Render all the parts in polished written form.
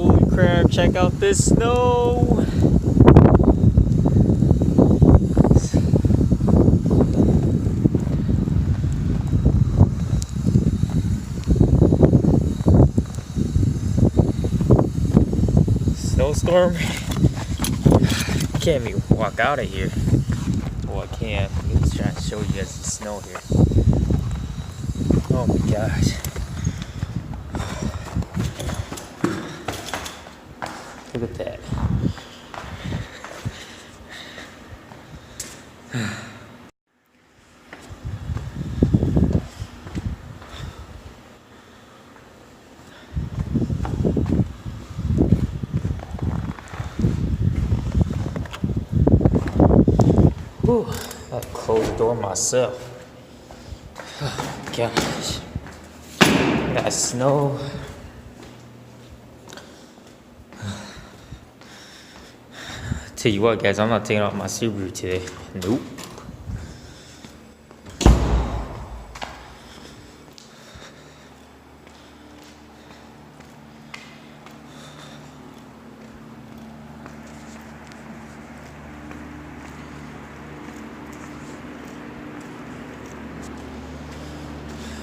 Holy crap, check out this snow! Snowstorm? Can't even walk out of here. Well, I can. Let's try to show you guys the snow here. Oh my gosh. Look at that. Whew, I closed the door myself. Oh my gosh. Got snow. Tell you what, guys, I'm not taking off my Subaru today. Nope.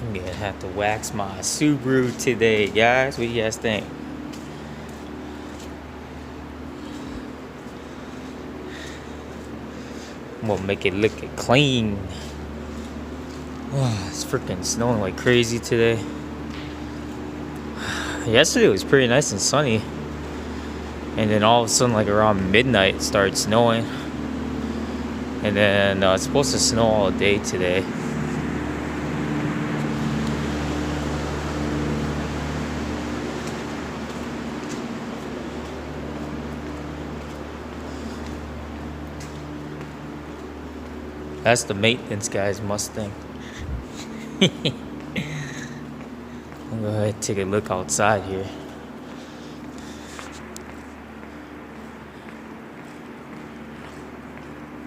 I'm gonna have to wax my Subaru today, guys. What do you guys think? I'm gonna make it look clean. Oh, it's freaking snowing like crazy today. Yesterday was pretty nice and sunny. And then all of a sudden, like around midnight, it started snowing. And then it's supposed to snow all day today. That's the maintenance guy's Mustang. I'm gonna go ahead and take a look outside here.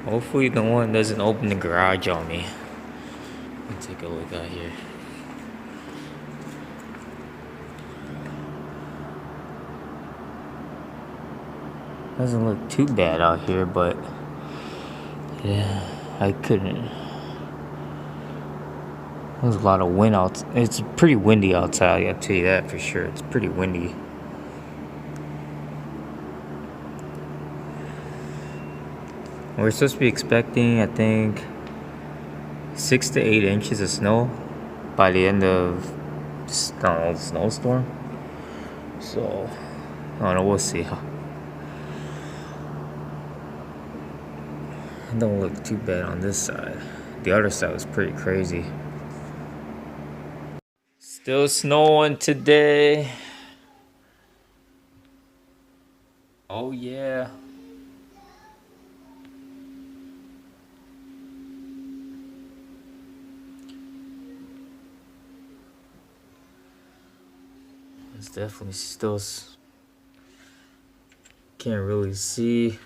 Hopefully the one doesn't open the garage on me. Let's take a look out here. Doesn't look too bad out here, but yeah, I couldn't. There's a lot of wind out. It's pretty windy outside, I'll tell you that for sure. It's pretty windy. We're supposed to be expecting, I think, 6 to 8 inches of snow by the end of the snowstorm. So, I don't know, we'll see. It don't look too bad on this side. The other side was pretty crazy. Still snowing today. Oh yeah. It's definitely still can't really see.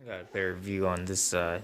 Got a better view on this side.